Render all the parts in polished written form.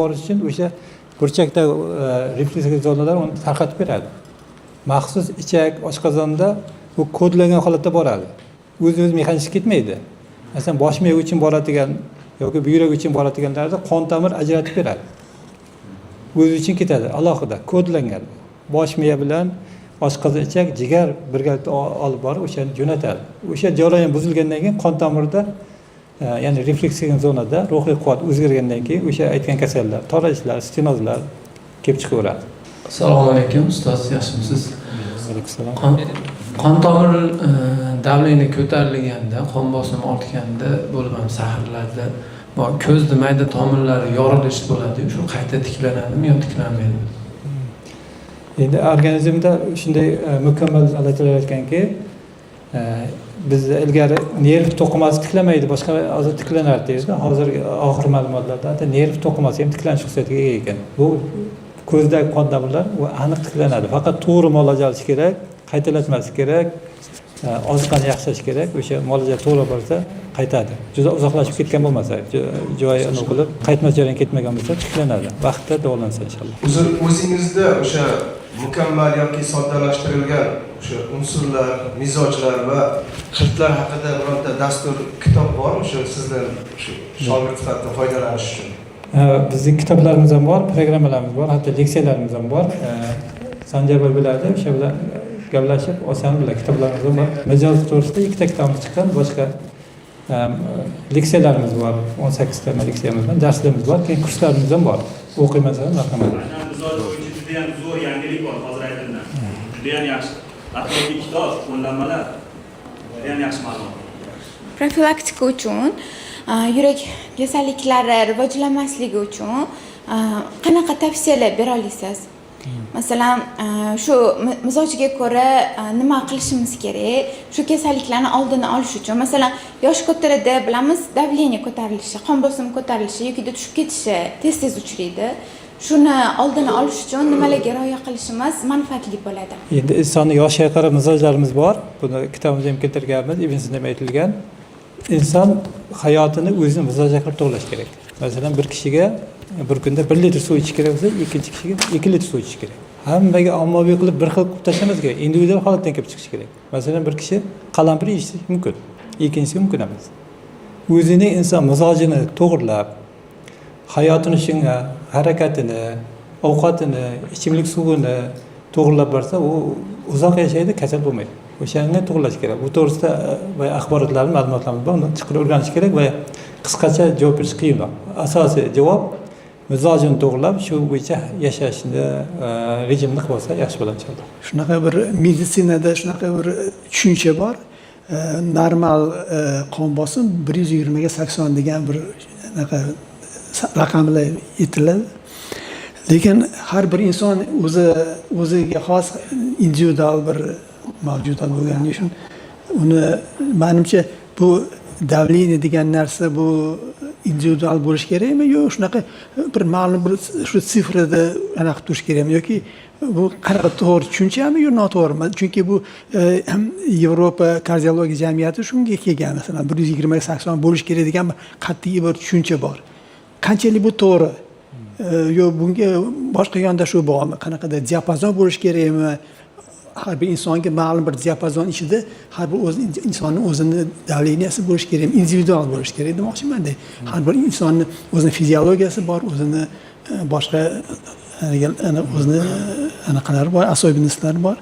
borish uchun o'sha burchakdagi refleksiya zonalar uni tarqatib beradi. Maxsus ichak oshqozonda bu kodlangan holatda boradi. O'z mexanik ketmaydi. Masalan, bosh miya uchun boradigan yoki buyrak uchun boradiganlarda qon tomir ajratib beradi. O'zi uchun ketadi, alohida kodlangan. Bosh miya bilan oshqozon ichak, jigar birgalikda olib borib o'shani jo'natadi. O'sha jarayon buzilgandan keyin qon tomirda, ya'ni refleksiya zonada ruhiy quvvat o'zgargandan keyin o'sha aytgan kasallar, torayishlar, stenozlar kelib chiqaveradi. Assalomu alaykum, ustoz, yaxshimisiz? Alayhissalom. Qon tomir davleni ko'tarilganda, qon bosimi ortganda bo'lib ham saharlarda ko'zning mayda tomirlari yorilish bo'ladi. Shu qayta tiklanadimi yo tiklanmaydimi? Endi organizmda shunday mukammal alatilar aytganki, bizda ilgari nerv to'qimasi tiklamaydi, boshqa a'zo tiklanardi deydi. Hozirgi oxir ma'lumotlarda nerv to'qimasi ham tiklanish xususiyatiga ega ekan. Bu ko'zdagi qon tomirlar aniq tiklanadi. Faqat to'g'ri muolaja olish kerak, qaytalatmaslik kerak, oziqani yaxshilash kerak. O'sha muolaja to'g'ri bo'lsa qaytadi. Juda uzoqlashib ketgan bo'lmasa, joyi aniq qilib, qaytmas jarayon ketmagan bo'lsa tiklanadi. Vaqtida davolansa inshaalloh. O'zingizda o'sha mukammal yoki soddalashtirilgan o'sha unsurlar, mizojlar va xiltlar haqida birorta dastur kitob bormi o'sha sizlar shu shogird sifatida foydalanish uchun? Bizning kitoblarimiz ham bor, programmalarimiz bor, hatto leksiyalarimiz ham bor. Sanjar boy biladi, o'sha bilan gaplashib, oson bilan kitoblarimiz ham bor. Mijoz to'g'risida ikkita kitobimiz chiqqan, boshqa leksiyalarimiz bor. 18 ta leksiyamiz bor, darslarimiz bor, keyin kurslarimiz ham bor. O'qiyman, marhamat. Mijoz bo'yicha juda ham zo'r yangilik bor hozir aytilgan. Juda ham yaxshi. Hattoki kitob, qo'llanmalar juda ham yaxshi ma'lumot. Profilaktika uchun yurak kasalliklari rivojlanmasligi uchun qanaqa tavsiyalar bera olasiz? Masalan, shu mizojiga ko'ra nima qilishimiz kerak? Shu kasalliklarni oldini olish uchun, masalan, yosh ko'tarida bilamiz, davleniya ko'tarilishi, qon bosimi ko'tarilishi yoki tushib ketishi tez uchraydi. Shuni oldini olish uchun nimalarga rioya qilishimiz manfaatli bo'ladi? Endi insonning yoshiga qarab mizojlarimiz bor. Buni kitobimizda ham keltirganmiz, Ibn ham aytilgan. Inson hayotini o'zining mizojiga qarab to'g'irlash kerak. Masalan, bir kishiga bir kunda 1 litr suv ichish kerak bo'lsa, ikkinchi kishiga 2 litr suv ichish kerak. Hammaga ommaviy qilib bir xil qilib tashlamas kerak. Individual holatdan kelib chiqish kerak. Masalan, bir kishi qalampir yeyishi mumkin, ikkinchisi mumkin emas. O'zining inson mizojini to'g'irlab, hayotini shunga, harakatini, ovqatini, ichimlik suvini to'g'irlab borsa, u uzoq yashaydi, kasal bo'lmaydi. O'shani to'g'irlash kerak. Bu to'g'risida axborotlarni, ma'lumotlarimiz bor, uni chiqarib o'rganish kerak va qisqacha javob berish qiyin. Asosiy javob mizojini to'g'irlab, shu bo'yicha yashashni rejimni qilib olsa yaxshi bo'ladi inshaalloh. Shunaqa bir meditsinada shunaqa bir tushuncha bor. Normal qon bosim 120 ga 80 degan bir raqamlar aytiladi. Lekin har bir inson o'ziga xos individual bir mavjudot bo'lgani uchun uni menimcha bu davleniya degan narsa bu individual bo'lish kerakmi yo shunaqa bir ma'lum bir shu sifrada aniq turish kerakmi yoki bu qanaqa to'g'ri tushunchami yo noto'g'rimi? Chunki bu Yevropa kardiologiya jamiyati shunga kelgan, masalan 120 ga 80 bo'lish kerak degan qat'iy bir tushuncha bor. Qanchalik bu to'g'ri? Yo bunga boshqa yondashuv bormi? Qanaqada diapazon bo'lish kerakmi? Har bir insonga ma'lum bir diapazon ichida har bir insonning o'zini davleniyasi bo'lish kerak, individual bo'lish kerak demoqchiman-da. Har bir insonning o'zining fiziologiyasi bor, o'zini boshqa o'zini anaqalari bor, asobiyatlari bor.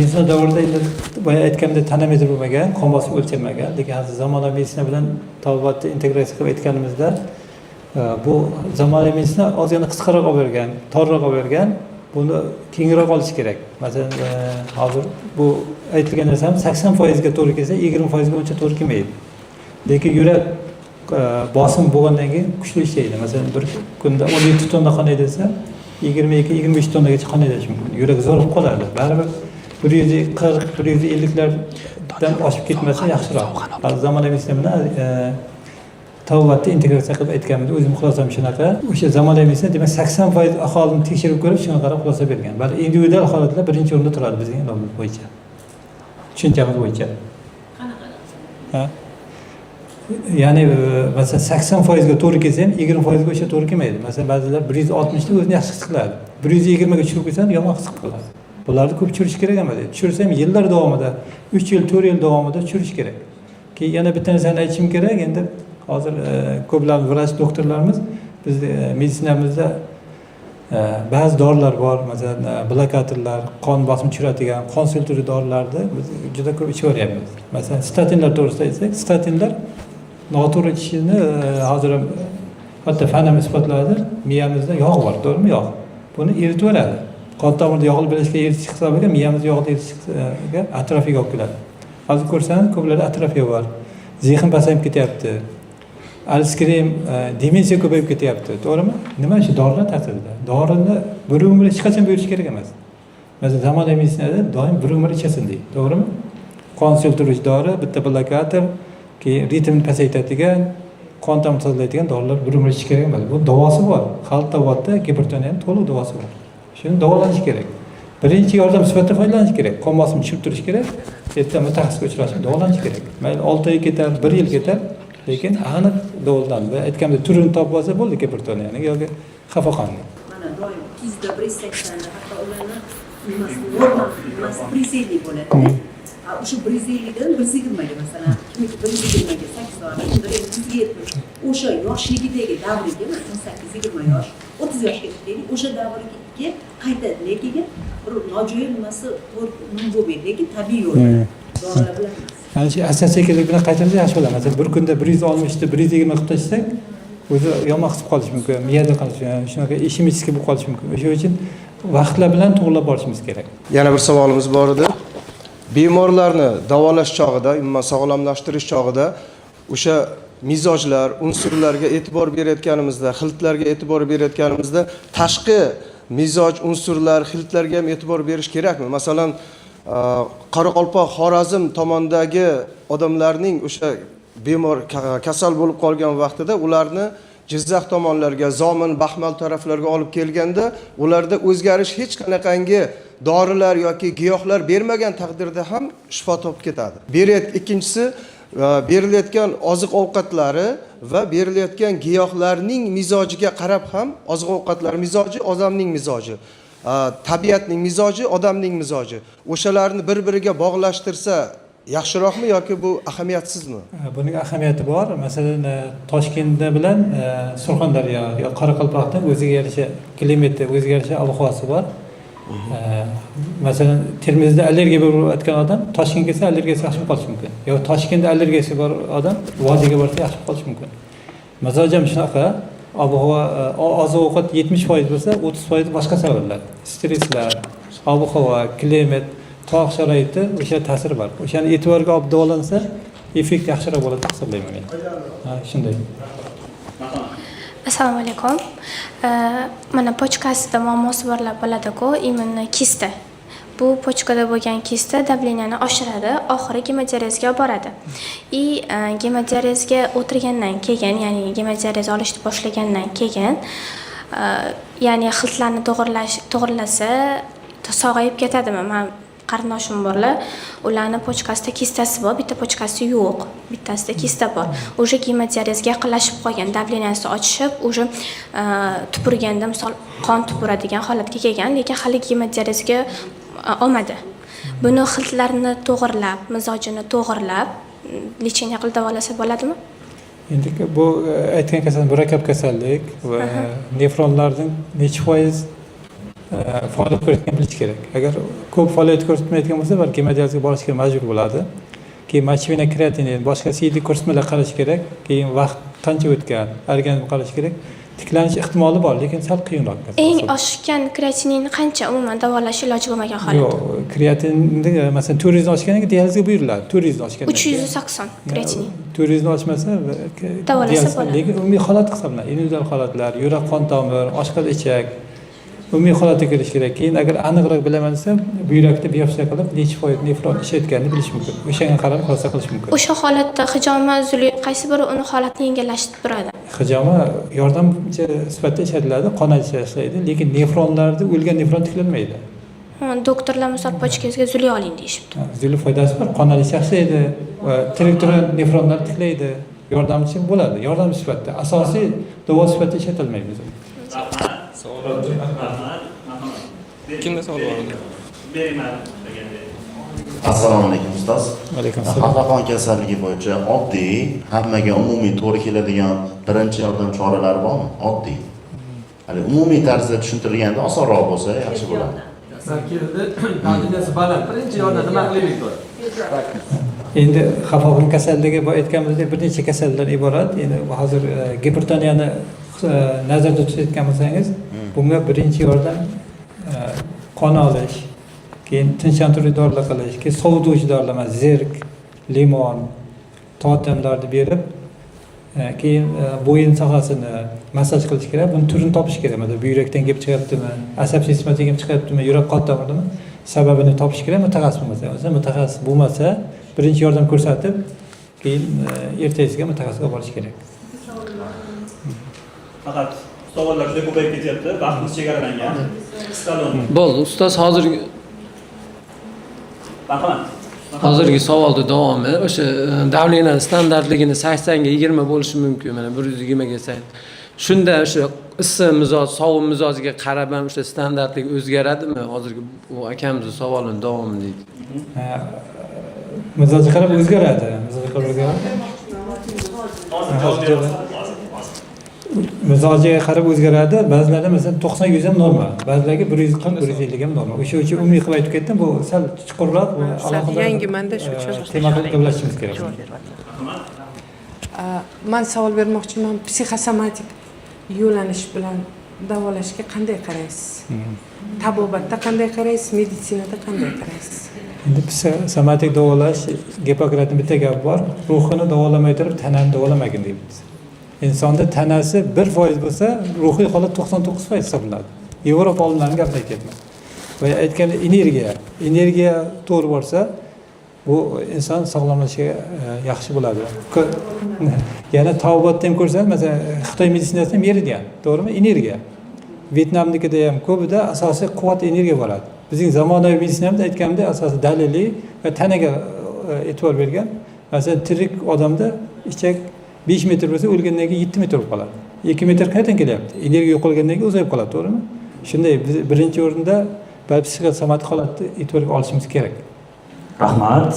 Inson davrida endi boya aytgandek tanometr bo'lmagan, qon bosimi o'lchanmagan, lekin hozir zamonaviy meditsina bilan tobbatda integratsiya qilib aytganimizda bu zamonaviy meditsina ozgina qisqaroq olib bergan, torroq olib bergan. Buni kengroq olish kerak. Masalan, hozir bu aytilgan narsa 80% ga to'g'ri kelsa, 20% ga uncha to'g'ri kelmaydi. Lekin yurak bosim bo'lgandan keyin kuchli ishlaydi. Masalan, bir kunda 17 tonna qon haydasa, 22-25 tonnagacha qon haydash mumkin. Yurak zo'rib qoladi. Baribir 140-150lardan oshib ketmasa yaxshiroq. Hozir zamonaviy meditsina bilan tavbatda integratsiya qilib aytganimda o'zim xulosam shunaqa. O'sha zamonaviy meditsina demak 80% aholini tekshirib ko'rib shunga qarab xulosa bergan. Balki individual holatlar birinchi o'rinda turadi bizning ilmimiz bo'yicha. Tushunchamiz bo'yicha. Qanaqa? ya'ni masalan 80% ga to'g'ri kelsa ham 20% ga o'sha to'g'ri kelmaydi. Masalan ba'zilar 160 ni o'zini yaxshi his qiladi. 120 ga tushirib qo'ysa ham yomon his qiladi. Bularni ko'p tushirish kerak emas. Tushirsa ham yillar davomida, 3 yil, 4 yil davomida tushirish kerak. Keyin yana bitta narsani aytishim kerak. Endi hozir ko'plab vrach doktorlarimiz biz meditsinamizda ba'zi dorilar bor, masalan blokatorlar, qon bosimini tushiradigan, qon siltuvchi dorilarni biz juda ko'p ichaveryapmiz. Masalan statinlar to'g'risida aytsak, statinlar noto'g'ri ichishini hozir ham hatto fan ham isbotladi. Miyamizda yog' bor, to'g'rimi? Yog'. Buni eritaveradi. Qon tomirda yog'li belashga eritish hisobiga miyamizda yog'ni eritishga atrofiga olib keladi. Hozir ko'rsangiz ko'plarda atrofiya bor. Zehn pasayib ketyapti. Alzheimer, demensiya ko'payib ketyapti, to'g'rimi? Nima shu dorilar ta'sirida? Dorini bir umr hech qachon berish kerak emas. Masalan, zamonaviy meditsinada doim bir umr ichasin deydi, to'g'rimi? Qon siltiruvchi dori, bitta blokator, keyin ritmni pasaytiradigan, qon tomirni tozalaydigan dorilar bir umr ichish kerak emas. Bu davosi bor. Xalq tabiatda gipertoniyaning to'liq davosi bor. Shuni davolanish kerak. Birinchi yordam sifatida foydalanish kerak. Qon bosimini tushirib turish kerak. Erta mutaxassisga uchrashib davolanish kerak. Mayli 6 oy ketar, 1 yil ketar, lekin aniq davolanadi. Aytganimdek turini topib olsa bo'ldi gipertoniyani yoki xafaqonni. Mana doim 280 hatto ularni normal emas, prezentli bo'ladi. O'sha prezentlidan 120 ga masalan, kimniki 120 ga 8 soat, kimdir 170. O'sha yoshligidagi davriga, 18-20 yosh, 30 yoshga ketaylik, o'sha davrga qayta lekin bir nojo'ya nimasi bo'lmaydi, lekin tabiiy yo'l. Dorilar bilan emas. Ana shu asta-sekinlik bilan qaytarsa yaxshi bo'ladi. Masalan, bir kunda 160 ni 120 qilib tashlasak, o'zi yomon his qilib qolishi mumkin, miyada qolishi, shunaqa ishemический bo'lib qolishi mumkin. O'sha uchun vaqtlar bilan to'g'rilab borishimiz kerak. Yana bir savolimiz bor edi. Bemorlarni davolash chog'ida, umuman sog'lomlashtirish chog'ida o'sha mizojlar, unsurlarga e'tibor berayotganimizda, xiltlarga e'tibor berayotganimizda tashqi mizoj, unsurlar, xiltlarga ham e'tibor berish kerakmi? Masalan, Qoraqalpoq, Xorazm tomondagi odamlarning o'sha bemor kasal bo'lib qolgan vaqtida ularni Jizzax tomonlarga, Zomin, Baxmal taraflarga olib kelganda, ularda o'zgarish hech qanaqangi dorilar yoki giyohlar bermagan taqdirda ham shifo topib ketadi. Ikkinchisi, berilayotgan oziq-ovqatlari va berilayotgan giyohlarning mizojiga qarab ham oziq-ovqatlar mizoji, odamning mizoji, tabiatning mizoji, odamning mizoji. O'shalarni bir-biriga bog'lashtirsa yaxshiroqmi yoki bu ahamiyatsizmi? Buning ahamiyati bor. Masalan, Toshkentda bilan Surxondaryo yoki Qoraqalpoqda o'ziga yarasha klimati, o'ziga yarasha ob-havosi bor. Masalan, Termizda allergiya bo'layotgan odam Toshkentga kelsa allergiyasi yaxshi bo'lib qolishi mumkin. Yoki Toshkentda allergiyasi bor odam vodiyga borsa yaxshi bo'lib qolishi mumkin. Mizoj ham shunaqa. Ob-havo, oziq-ovqat 70% bo'lsa, 30% boshqa sabablar. Stresslar, ob-havo, klimat, tog' sharoiti o'sha ta'siri bor. O'shani e'tiborga olib davolansa, effekt yaxshiroq bo'ladi deb hisoblayman men. Shunday. Assalomu alaykum. Mana pochkasida muammosi borlar bo'ladi-ku, immunni kista. Bu pochkada bo'lgan kista davleniyani oshiradi, oxiri gemodiarezga olib boradi. Gemodiarezga o'tirgandan keyin, ya'ni gemodiarez olishni boshlagandan keyin, ya'ni xiltlarni to'g'irlasa sog'ayib ketadimi? Men qarindoshim borlar, ularning pochkasida kistasi bor, bitta pochkasi yo'q, bittasida kista bor. O'sha gemodiarezga yaqinlashib qolgan, davleniyasi ochishib, o'sha tupurganda, misol qon tupuradigan holatga kelgan, lekin hali gemodiarezga olmadi. Buni xiltlarni to'g'irlab, mizojini to'g'irlab, lecheniya qilib davolasa bo'ladimi? Endi bu aytgan kasal murakkab kasallik va nefronlarning necha foiz faoliyat ko'rsatgan bilish kerak. Agar ko'p faoliyat ko'rsatmaydigan bo'lsa, balki gemodiarezga borishga majbur bo'ladi. Keyin mochvina, kreatinin, boshqa siydik ko'rsatmalar qarash kerak. Keyin vaqt qancha o'tgan, organizm qarash kerak. Tiklanish ehtimoli bor, lekin sal qiyinroq. Eng oshgan kreatinin qancha umuman davolash iloji bo'lmagan holat? Yo'q, kreatinni masalan 400 ni oshgandan keyin dializga buyuriladi. 400 ni oshgandan 380 kreatinin. 400 ni oshmasa davolasa bo'ladi. Lekin umumiy holat hisoblanadi. Individual holatlar, yurak qon tomir, oshqoz ichak umumiy holatga kirish kerak. Keyin agar aniqroq bilaman desam, buyrakda biopsiya qilib, necha foiz nefron ishlayotganini bilish mumkin. O'shanga qarab xulosa qilish mumkin. O'sha holatda hijoma, zuli qaysi biri uni holatni yengillashtirib turadi? Hijoma yordamchi sifatida ishlatiladi, qon ajrashlaydi, lekin nefronlarda o'lgan nefron tiklanmaydi. Doktorlar misol pochkangizga zuli oling deyishibdi. Zuli foydasi bor, qon ajrash yaxshilaydi va tirik turgan nefronlar tiklaydi. yordamchi bo'ladi. Yordam sifatida, asosiy davo sifatida ishlatilmaydi bizda. Kimda savol bor edi? Assalomu alaykum ustoz. Alaykum assalom. Xafaqon kasalligi bo'yicha oddiy, hammaga umumiy to'g'ri keladigan birinchi yordam choralari bormi? Oddiy. Hali umumiy tarzda tushuntirilganda osonroq bo'lsa yaxshi bo'ladi. darajasi baland birinchi yordam nima qilaylik bor? Endi xafaqon kasalligi bu aytganimizdek bir necha kasallikdan iborat. Endi hozir gipertoniyani nazarda tutayotgan bo'lsangiz, bunga birinchi yordam qon olish, keyin tinchlantiruvchi dorilar qilish, keyin sovutuvchi dorilar, zirk, limon, totimlarni berib, keyin bo'yin sohasini massaj qilish kerak. Buni turini topish kerak. Mana buyrakdan kelib chiqyaptimi, asab sistemasidan kelib chiqyaptimi, yurak qon tomiridami? Sababini topish kerak mutaxassis bo'lmasa. O'zi mutaxassis bo'lmasa, birinchi yordam ko'rsatib, keyin ertasiga mutaxassisga olib borish kerak. Faqat savollar juda ko'payib ketyapti. Vaqtimiz chegaralangan. Qisqaroq. Bo'ldi, ustoz hozirgi savolni davomi o'sha davleniyaning standartligini 80 ga 20 bo'lishi mumkin. Mana 120 ga sayt. Shunda o'sha issiq mizoj, sovuq mizojiga qarab ham o'sha standartlik o'zgaradimi? Hozirgi bu akamizning savolining davomi deydi. Mizojiga qarab o'zgaradi. Mizojiga qarab o'zgaradi. Mizojiga qarab o'zgaradi. Ba'zilarda masalan 90-100 ham normal, ba'zilarga 140-150 ham normal. O'sha uchun umumiy qilib aytib ketdim, bu sal chuqurroq va alohida yangimanda shu uchun temaga gaplashishimiz kerak. Men savol bermoqchiman, psixosomatik yo'lanish bilan davolashga qanday qaraysiz? Tabobatda qanday qaraysiz, meditsinada qanday qaraysiz? Endi psixosomatik davolash, Gippokratning bitta gapi bor, ruhini davolamay turib tanani davolamagan deymiz. İnsonda tanasi 1% bo'lsa, ruhiy holat 99% hisoblanadi. Yevropa olimlarining gapini aytyapman. Va aytgan energiya to'g'ri bo'lsa, bu inson sog'lomlashishiga yaxshi bo'ladi. Yana tabobatda ham ko'rsangiz, masalan, Xitoy meditsinasida ham meridian, to'g'rimi? Energiya. Vyetnamnikida ham ko'pida asosiy quvvat energiya bo'ladi. Bizning zamonaviy meditsinamizda aytganimdek, asosiy daliliy va tanaga e'tibor bergan. Masalan, tirik odamda ichak 5 metr bo'lsa, o'lgandan keyin 7 metr bo'lib qoladi. 2 metr qayerdan kelyapti? Energiya yo'qolgandan keyin uzayib qoladi, to'g'rimi? Shunday biz birinchi o'rinda psixosomatik holatni e'tiborga olishimiz kerak. Rahmat.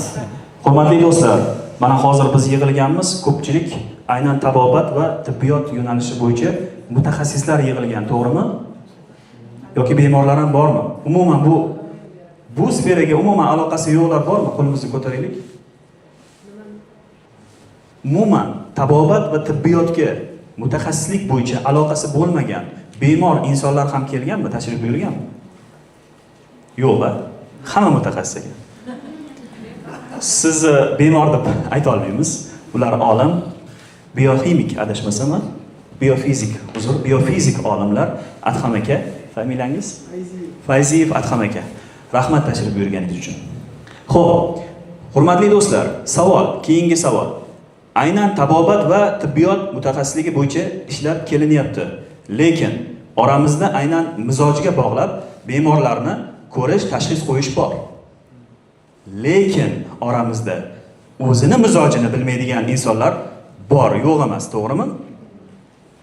Hurmatli do'stlar, mana hozir biz yig'ilganmiz, ko'pchilik aynan tabobat va tibbiyot yo'nalishi bo'yicha mutaxassislar yig'ilgan, to'g'rimi? Yoki bemorlar ham bormi? Umuman bu sferaga umuman aloqasi yo'qlar bormi? Qo'limizni ko'taraylik. Umuman tabobat va tibbiyotga mutaxassislik bo'yicha aloqasi bo'lmagan bemor insonlar ham kelganmi, tashrif buyurganmi? Yo'q, hamma mutaxassis ekan. Sizni bemor deb ayta olmaymiz. Ular olim, bioximik adashmasam, biofizik olimlar. Adham aka, familiyangiz? Fayziyev Adham aka. Rahmat tashrif buyurganingiz uchun. Xo'p, hurmatli do'stlar, keyingi savol. Aynan tabobat va tibbiyot mutaxassisligi bo'yicha ishlab kelinyapti. Lekin oramizda aynan mizojiga bog'lab bemorlarni ko'rish, tashxis qo'yish bor. Lekin oramizda o'zini mizojini bilmaydigan insonlar bor, yo'q emas, to'g'rimi?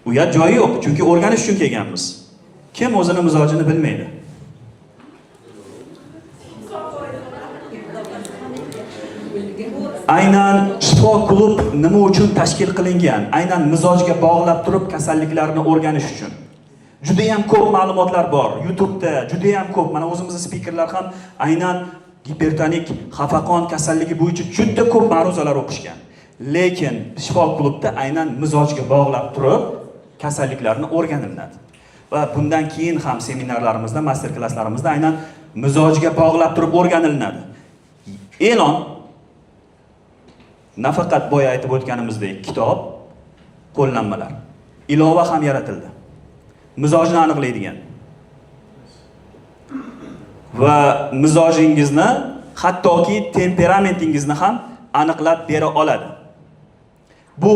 Uyat joyi yo'q, chunki o'rganish uchun kelganmiz. Kim o'zini mizojini bilmaydi? Aynan shifo klub nima uchun tashkil qilingan? Aynan mizojga bog'lab turib kasalliklarni o'rganish uchun. Juda ham ko'p ma'lumotlar bor. YouTube'da juda ham ko'p. Mana o'zimizning spikerlar ham aynan gipertonik, xafaqon kasalligi bo'yicha juda ko'p ma'ruzalar o'qishgan. Lekin shifo klubda aynan mizojga bog'lab turib kasalliklarni o'rganiladi. Va bundan keyin ham seminarlarimizda, master klasslarimizda aynan mizojga bog'lab turib o'rganilinadi. E'lon nafaqat boya aytib o'tganimizdek kitob, qo'llanmalar, ilova ham yaratildi. Mizojni aniqlaydigan va mizojingizni, hattoki temperamentingizni ham aniqlab bera oladi. Bu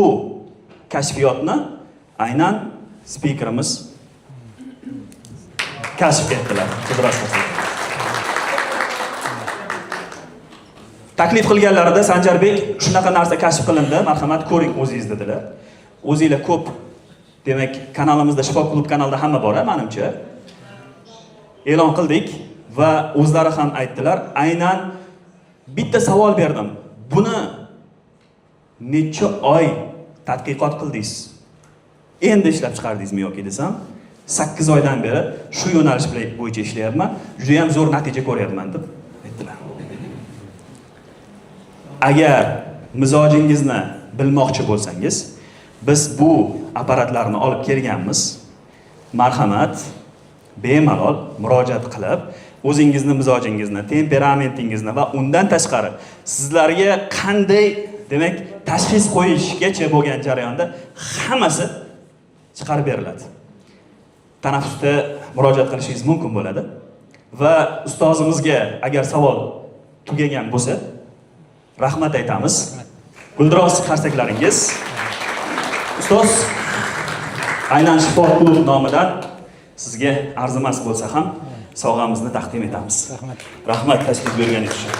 kashfiyotni aynan spikerimiz kashf etdilar. taklif qilganlarida Sanjarbek shunaqa narsa kashf qilindi, marhamat ko'ring o'zingiz dedilar. O'zingizlar ko'p, demak, kanalimizda Shifo klub kanalida hamma bor, menimcha. E'lon qildik va o'zlari ham aytdilar, aynan bitta savol berdim. Buni necha oy tadqiqot qildingiz? Endi ishlab chiqardingizmi yoki desam, 8 oydan beri shu yo'nalish bo'yicha ishlayapman, juda ham zo'r natija ko'ryapman deb aytdilar. Agar mizojingizni bilmoqchi bo'lsangiz, biz bu apparatlarni olib kelganmiz. Marhamat, bemalol murojaat qilib, o'zingizni mizojingizni, temperamentingizni va undan tashqari sizlarga qanday, demak, tashxis qo'yishgacha bo'lgan jarayonda hammasi chiqarib beriladi. Tanaffusda murojaat qilishingiz mumkin bo'ladi va ustozimizga agar savol tugagan bo'lsa, rahmat aytamiz. Guldiroz qarsaklaringiz. Ustoz, aynan Shifo klub nomidan sizga arzimas bo'lsa ham sovg'amizni taqdim etamiz. Rahmat tashrif buyurganingiz uchun.